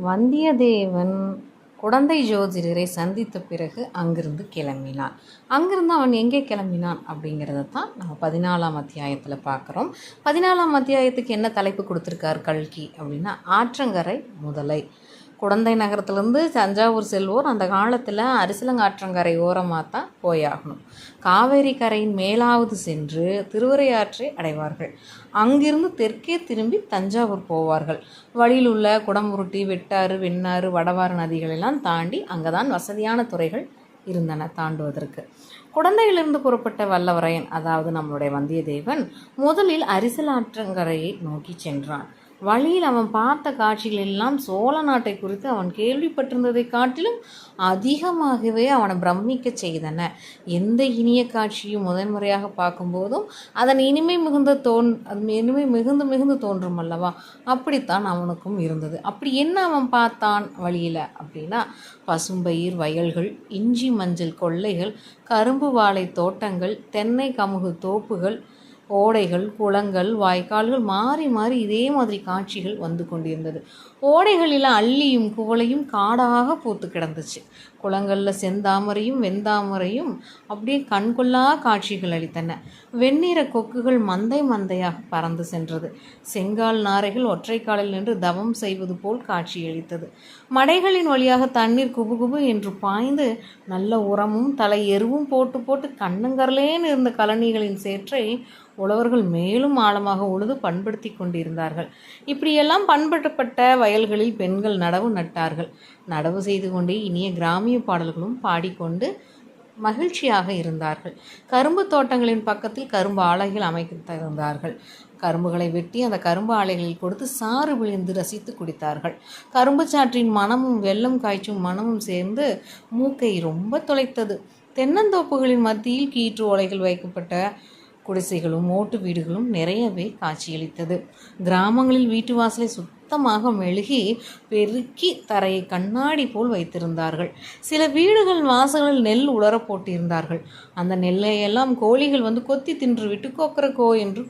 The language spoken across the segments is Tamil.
வந்தியத்தேவன் குடந்தை ஜோதிடரை சந்தித்த பிறகு அங்கிருந்து கிளம்பினான். அங்கிருந்து அவன் எங்கே கிளம்பினான் அப்படிங்கிறத தான் நம்ம 14ஆம் அத்தியாயத்தில் பார்க்குறோம். 14ஆம் அத்தியாயத்துக்கு என்ன தலைப்பு கொடுத்துருக்கார் கல்கி அப்படின்னா, ஆற்றங்கரை முதலை. குடந்தை நகரத்துலேருந்து தஞ்சாவூர் செல்வோர் அந்த காலத்தில் அரிசலங்காற்றங்கரை ஓரமாக தான் போயாகணும். காவேரி கரையின் மேலாவது சென்று திருவரையாற்றை அடைவார்கள். அங்கிருந்து தெற்கே திரும்பி தஞ்சாவூர் போவார்கள். வழியில் உள்ள குடமுருட்டி, வெட்டாறு, வெண்ணாறு, வடவாறு நதிகளெல்லாம் தாண்டி அங்கே தான் வசதியான துறைகள் இருந்தன தாண்டுவதற்கு. குடந்தையிலிருந்து புறப்பட்ட வல்லவரையன், அதாவது நம்மளுடைய வந்தியத்தேவன், முதலில் அரிசலாற்றங்கரையை நோக்கி சென்றான். வழியில் அவன் பார்த்த காட்சிகள் எல்லாம் சோழ நாட்டை குறித்து அவன் கேள்விப்பட்டிருந்ததை காட்டிலும் அதிகமாகவே அவனை பிரமிக்க செய்தன. எந்த இனிய காட்சியும் முதன்முறையாக பார்க்கும்போதும் அதன் இனிமை மிகுந்து தோன்றும் அல்லவா, அப்படித்தான் அவனுக்கும் இருந்தது. அப்படி என்ன அவன் பார்த்தான் வழியில் அப்படின்னா, பசும்பயிர் வயல்கள், இஞ்சி மஞ்சள் கொள்ளைகள், கரும்பு வாழை தோட்டங்கள், தென்னை கமுகு தோப்புகள், ஓடைகள், குளங்கள், வாய்க்கால்கள் மாறி மாறி இதே மாதிரி காட்சிகள் வந்து கொண்டிருந்தது. ஓடைகளில் அள்ளியும் குவளையும் காடாக பூத்து கிடந்துச்சு. குளங்களில் செந்தாமரையும் வெந்தாமரையும் அப்படியே கண்கொள்ளா காட்சிகள் அளித்தன. வெண்ணிற கொக்குகள் மந்தை மந்தையாக பறந்து சென்றது. செங்கால் நாரைகள் ஒற்றைக்காலில் நின்று தவம் செய்வது போல் காட்சியளித்தது. மடைகளின் வழியாக தண்ணீர் குபுகுபு என்று பாய்ந்து நல்ல உரமும் தலை எருவும் போட்டு போட்டு கண்ணங்கரலேன்னு இருந்த கழனிகளின் சேற்றை உழவர்கள் மேலும் ஆழமாக உழுது பண்படுத்தி கொண்டிருந்தார்கள். இப்படியெல்லாம் பண்படுத்தப்பட்ட வயல்களில் பெண்கள் நடவு நட்டார்கள். நடவு செய்து கொண்டே இனிய கிராமிய பாடல்களும் பாடிக்கொண்டு மகிழ்ச்சியாக இருந்தார்கள். கரும்பு தோட்டங்களின் பக்கத்தில் கரும்பு ஆலைகள் அமைத்திருந்தார்கள். கரும்புகளை வெட்டி அந்த கரும்பு ஆலைகளில் கொடுத்து சாறு விழுந்து ரசித்து குடித்தார்கள். கரும்பு சாற்றின் மனமும் வெல்லம் காய்ச்சும் மனமும் சேர்ந்து மூக்கை ரொம்ப தொலைத்தது. தென்னந்தோப்புகளின் மத்தியில் கீற்று ஓலைகள் வைக்கப்பட்ட குடிசைகளும் ஓட்டு வீடுகளும் நிறையவே காட்சியளித்தது. கிராமங்களில் வீட்டு வாசலை சுத்தமாக மெழுகி பெருக்கி தரையை கண்ணாடி போல் வைத்திருந்தார்கள். சில வீடுகள் வாசல்களில் நெல் உலர போட்டிருந்தார்கள். அந்த நெல்லையெல்லாம் கோழிகள் வந்து கொத்தி தின்று விட்டு கொக்கரக்கோ என்று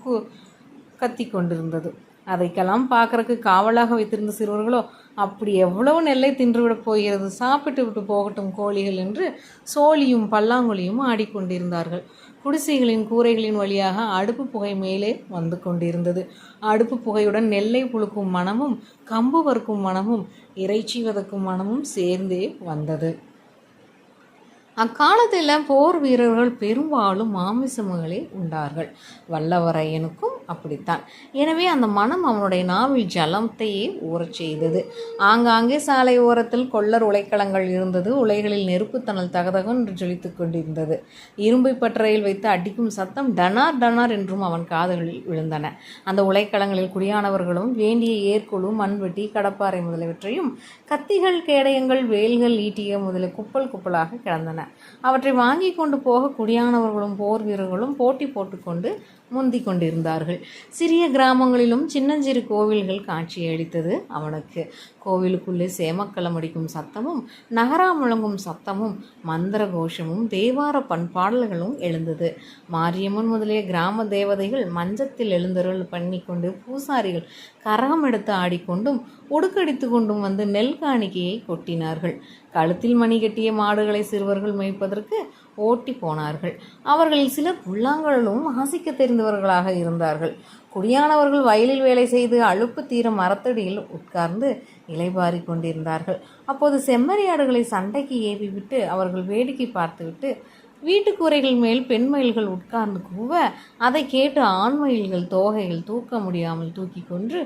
கத்தி கொண்டிருந்தது. அதைக்கெல்லாம் பார்க்கறக்கு காவலாக வைத்திருந்த சிறுவர்களோ, அப்படி எவ்வளவு நெல்லை தின்றுவிடப் போகிறது, சாப்பிட்டு விட்டு போகட்டும் கோழிகள் என்று சோழியும் பல்லாங்குழியும் ஆடிக்கொண்டிருந்தார்கள். குடிசைகளின் கூரைகளின் வழியாக அடுப்பு புகை மேலே வந்து கொண்டிருந்தது. அடுப்பு புகையுடன் நெல்லை புழுக்கும் மனமும் கம்பு வறுக்கும் மனமும் இறைச்சி வதக்கும் மனமும் சேர்ந்தே வந்தது. அக்காலத்தில் போர் வீரர்கள் பெரும்பாலும் மாமிசங்களே உண்டார்கள். வல்லவரையனுக்கும் அப்படித்தான். எனவே அந்த மனம் அவனுடைய நாவில் ஜலத்தையே ஊறச் செய்தது. ஆங்காங்கே சாலை ஓரத்தில் கொள்ளர் உலைக்களங்கள் இருந்தது. உலைகளில் நெருப்புத்தணல் தகதகென்று ஜொலித்து கொண்டிருந்தது. இரும்பை பட்டறையில் வைத்து அடிக்கும் சத்தம் டனார் டனார் என்றும் அவன் காதுகளில் விழுந்தன. அந்த உலைக்களங்களில் குடியானவர்களும் வேண்டிய ஏற்குழு, மண்வெட்டி, கடப்பாறை முதலியவற்றையும் கத்திகள், கேடயங்கள், வேல்கள், ஈட்டிய முதலிய குப்பல் குப்பலாக கிடந்தன. அவற்றை வாங்கி கொண்டு போக குடியானவர்களும் போர் வீரர்களும் போட்டி போட்டுக்கொண்டு முந்தி கொண்டிருந்தார்கள். சிறிய கிராமங்களிலும் சின்னஞ்சிறு கோவில்கள் காட்சியளித்தது அவனுக்கு. கோவிலுக்குள்ளே சேமக்கலம் அடிக்கும் சத்தமும் நகரா முழங்கும் சத்தமும் மந்திர கோஷமும் தேவார பண்பாடல்களும் எழுந்தது. மாரியம்மன் முதலிய கிராம தேவதைகள் மஞ்சத்தில் எழுந்தருள் பண்ணி கொண்டு பூசாரிகள் கரகம் எடுத்து ஆடிக்கொண்டும் உடுக்கடித்து கொண்டும் வந்து நெல் காணிக்கையை கொட்டினார்கள். கழுத்தில் மணி கட்டிய மாடுகளை சிறுவர்கள் மேய்ப்பதற்கு ஓட்டி போனார்கள். அவர்களில் சிலர் புல்லாங்கலும் வாசிக்க தெரிந்தவர்களாக இருந்தார்கள். குடியானவர்கள் வயலில் வேலை செய்து அலுப்பு தீர மரத்தடியில் உட்கார்ந்து இலைபாரி கொண்டிருந்தார்கள். அப்போது செம்மறியாடுகளை சண்டைக்கு ஏவி விட்டு அவர்கள் வேடிக்கை பார்த்துவிட்டு வீட்டுக்கூரைகள் மேல் பெண்மயில்கள் உட்கார்ந்து கூவ அதை கேட்டு ஆண்மயில்கள் தோகைகள் தூக்க முடியாமல் தூக்கி கொன்று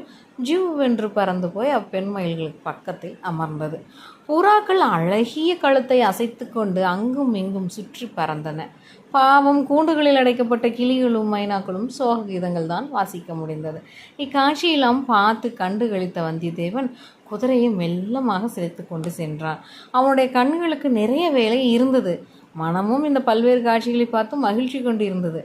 ஜிவ்வென்று பறந்து போய் அப்பெண்மயில்களுக்கு பக்கத்தில் அமர்ந்தது. புறாக்கள் அழகிய கழுத்தை அசைத்து கொண்டு அங்கும் இங்கும் சுற்றி பறந்தன. பாவம், கூண்டுகளில் அடைக்கப்பட்ட கிளிகளும் மைனாக்களும் சோக கீதங்கள் தான் வாசிக்க முடிந்தது. இக்காட்சியெல்லாம் பார்த்து கண்டு கழித்த வந்தியத்தேவன் குதிரையை மெல்லமாக சிரித்து கொண்டு சென்றான். அவனுடைய கண்களுக்கு நிறைய வேலை இருந்தது. மனமும் இந்த பல்வேறு காட்சிகளை பார்த்து மகிழ்ச்சி கொண்டிருந்தது.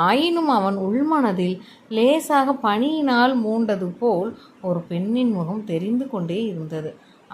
ஆயினும் அவன் உள்மனதில் லேசாக பனியினால் மூண்டது போல் ஒரு பெண்ணின் முகம் தெரிந்து கொண்டே இருந்தது.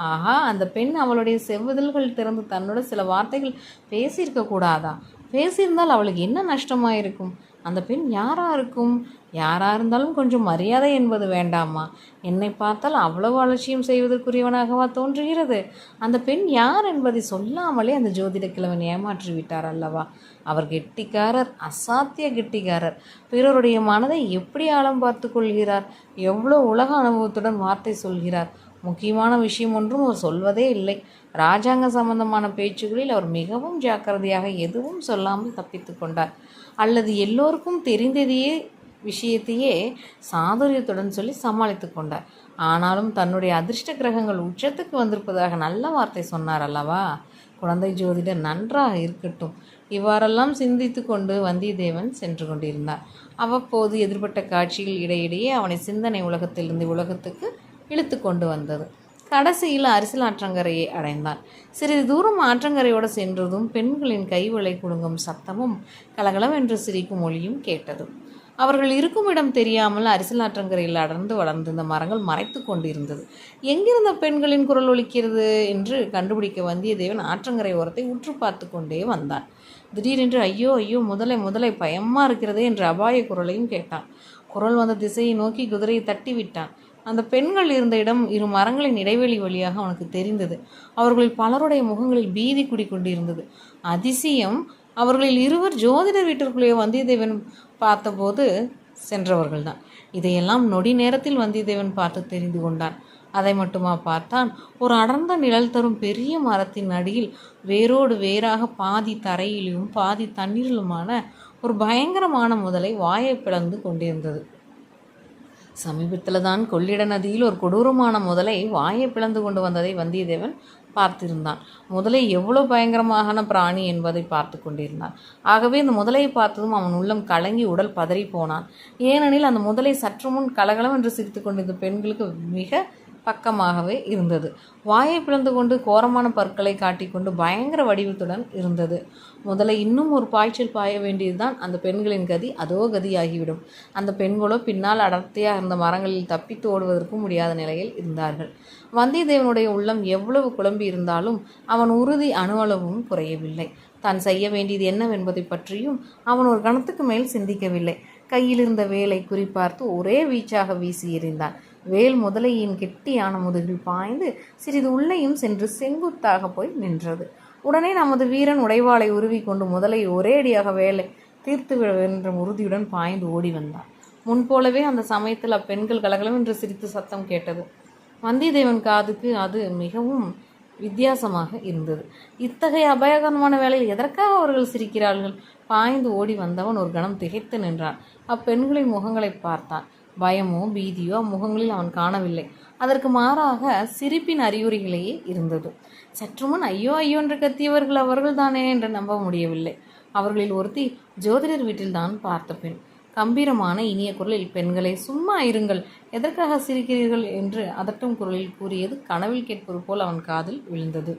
ஆஹா, அந்த பெண் அவளுடைய செவ்விதழ்கள் திறந்து தன்னோட சில வார்த்தைகள் பேசியிருக்க கூடாதா? பேசியிருந்தால் அவளுக்கு என்ன நஷ்டமாயிருக்கும்? அந்த பெண் யாரா இருக்கும்? யாராக இருந்தாலும் கொஞ்சம் மரியாதை என்பது வேண்டாமா? என்னை பார்த்தால் அவ்வளவு அலட்சியம் செய்வதற்குரியவனாகவா தோன்றுகிறது? அந்த பெண் யார் என்பதை சொல்லாமலே அந்த ஜோதிட கிழவன் ஏமாற்றி விட்டார் அல்லவா? அவர் கெட்டிக்காரர், அசாத்திய கெட்டிக்காரர். பிறருடைய மனதை எப்படி ஆழம் பார்த்து கொள்கிறார்! எவ்வளோ உலக அனுபவத்துடன் வார்த்தை சொல்கிறார்! முக்கியமான விஷயம் ஒன்றும் அவர் சொல்வதே இல்லை. இராஜாங்க சம்பந்தமான பேச்சுகளில் அவர் மிகவும் ஜாக்கிரதையாக எதுவும் சொல்லாமல் தப்பித்து கொண்டார். அல்லது எல்லோருக்கும் தெரிந்ததையே விஷயத்தையே சாதுரியத்துடன் சொல்லி சமாளித்து கொண்டார். ஆனாலும் தன்னுடைய அதிர்ஷ்ட கிரகங்கள் உச்சத்துக்கு வந்திருப்பதாக நல்ல வார்த்தை சொன்னார் அல்லவா? குழந்தை ஜோதிடர் நன்றாக இருக்கட்டும். இவ்வாறெல்லாம் சிந்தித்து கொண்டு வந்தியத்தேவன் சென்று கொண்டிருந்தார். அவ்வப்போது எதிர்பட்ட காட்சிகள் இடையிடையே அவனை சிந்தனை உலகத்திலிருந்து உலகத்துக்கு இழுத்து கொண்டு வந்தது. கடைசியில் அரசியல் ஆற்றங்கரையை அடைந்தான். சிறிது தூரம் ஆற்றங்கரையோடு சென்றதும் பெண்களின் கைவளை குலுங்கும் சத்தமும் கலகலவென்று சிரிக்கும் ஒளியும் கேட்டது. அவர்கள் இருக்கும் இடம் தெரியாமல் அரசியல் ஆற்றங்கரையில் அடர்ந்து வளர்ந்திருந்த மரங்கள் மறைத்து கொண்டிருந்தது. எங்கிருந்த பெண்களின் குரல் ஒலிக்கிறது என்று கண்டுபிடிக்க வந்தியத்தேவன் ஆற்றங்கரை ஓரத்தை உற்று பார்த்து கொண்டே வந்தான். திடீரென்று ஐயோ ஐயோ முதலை பயமா இருக்கிறதே என்ற அபாய குரலையும் கேட்டான். குரல் வந்த திசையை நோக்கி குதிரையை தட்டி விட்டான். அந்த பெண்கள் இருந்த இடம் இரு மரங்களின் இடைவெளி வழியாக அவனுக்கு தெரிந்தது. அவர்களில் பலருடைய முகங்களில் பீதி குடிக்கொண்டிருந்தது. அதிசயம், அவர்களில் இருவர் ஜோதிடர் வீட்டிற்குள்ளே வந்தியத்தேவன் பார்த்தபோது சென்றவர்கள்தான். இதையெல்லாம் நொடி நேரத்தில் வந்தியத்தேவன் பார்த்து தெரிந்து கொண்டான். அதை மட்டுமா பார்த்தான்? ஒரு அடர்ந்த நிழல் தரும் பெரிய மரத்தின் அடியில் வேரோடு வேறாக பாதி தரையிலும் பாதி தண்ணீரிலுமான ஒரு பயங்கரமான முதலை வாயை பிளந்து கொண்டிருந்தது. சமீபத்தில் தான் கொள்ளிட நதியில் ஒரு கொடூரமான முதலை வாயை பிளந்து கொண்டு வந்ததை வந்தியத்தேவன் பார்த்திருந்தான். முதலை எவ்வளோ பயங்கரமான பிராணி என்பதை பார்த்து கொண்டிருந்தான். ஆகவே இந்த முதலையை பார்த்ததும் அவன் உள்ளம் கலங்கி உடல் பதறி போனான். ஏனெனில் அந்த முதலை சற்று முன் கலகலம் என்று சிரித்து கொண்டிருந்த பெண்களுக்கு மிக பக்கமாகவே இருந்தது. வாயை பிளந்து கொண்டு கோரமான பற்களை காட்டிக்கொண்டு பயங்கர வடிவத்துடன் இருந்தது. முதலை இன்னும் ஒரு பாய்ச்சல் பாய வேண்டியதுதான் அந்த பெண்களின் கதி அதோ கதியாகிவிடும். அந்த பெண்களோ பின்னால் அடர்த்தியாக இருந்த மரங்களில் தப்பித்து ஓடுவதற்கும் முடியாத நிலையில் இருந்தார்கள். வந்தியத்தேவனுடைய உள்ளம் எவ்வளவு குழம்பி இருந்தாலும் அவன் உறுதி அணுவளவும் குறையவில்லை. தான் செய்ய வேண்டியது என்னவென்பதை பற்றியும் அவன் ஒரு கணத்துக்கு மேல் சிந்திக்கவில்லை. கையில் இருந்த வேலை குறிப்பார்த்து ஒரே வீச்சாக வீசி எறிந்தான். வேல் முதலையின் கெட்டியான முதுகில் பாய்ந்து சிறிது உள்ளேயும் சென்று செங்குத்தாக போய் நின்றது. உடனே நமது வீரன் உடைவாளை உருவி கொண்டு முதலை ஒரேடியாக வேலை தீர்த்து என்ற உறுதியுடன் பாய்ந்து ஓடி வந்தான். முன்போலவே அந்த சமயத்தில் அப்பெண்கள் கலகலம் என்று சிரித்து சத்தம் கேட்டது. வந்தியத்தேவன் காதுக்கு அது மிகவும் வித்தியாசமாக இருந்தது. இத்தகைய அபாயகரமான வேளையில் எதற்காக அவர்கள் சிரிக்கிறார்கள்? பாய்ந்து ஓடி வந்தவன் ஒரு கணம் திகைத்து நின்றான். அப்பெண்களின் முகங்களை பார்த்தான். பயமோ பீதியோ அம்முகங்களில் அவன் காணவில்லை. அதற்கு மாறாக சிரிப்பின் அறிகுறிகளையே இருந்தது. சற்றுமுன் ஐயோ ஐயோ என்று கத்தியவர்கள் அவர்கள்தானே என்று நம்ப முடியவில்லை. அவர்களில் ஒருத்தி ஜோதிடர் வீட்டில்தான் பார்த்த பெண். கம்பீரமான இனிய குரலில், பெண்களை சும்மா இருங்கள், எதற்காக சிரிக்கிறீர்கள் என்று அதட்டும் குரலில் கூறியது கனவில் கேட்பது போல் அவன் காதில் விழுந்தது.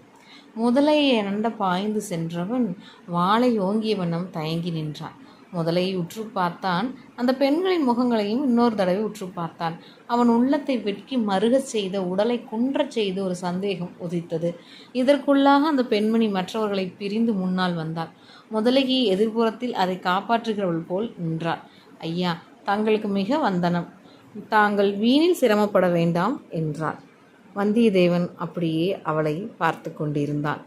முதலையை நண்ட பாய்ந்து சென்றவன் வாளை ஓங்கிய வண்ணம் தயங்கி நின்றான். முதலையை உற்று பார்த்தான். அந்த பெண்களின் முகங்களையும் இன்னொரு தடவை உற்று பார்த்தான். அவன் உள்ளத்தை வெட்கி மருகச் செய்த, உடலை குன்றச் செய்து ஒரு சந்தேகம் உதித்தது. இதற்குள்ளாக அந்த பெண்மணி மற்றவர்களை பிரிந்து முன்னால் வந்தாள். முதலையை எதிர்ப்புறத்தில் அதை காப்பாற்றுகிறவள் போல் நின்றாள். ஐயா, தங்களுக்கு மிக வந்தனம். தாங்கள் வீணில் சிரமப்பட வேண்டாம் என்றாள். வந்தியத்தேவன் அப்படியே அவளை பார்த்து கொண்டிருந்தான்.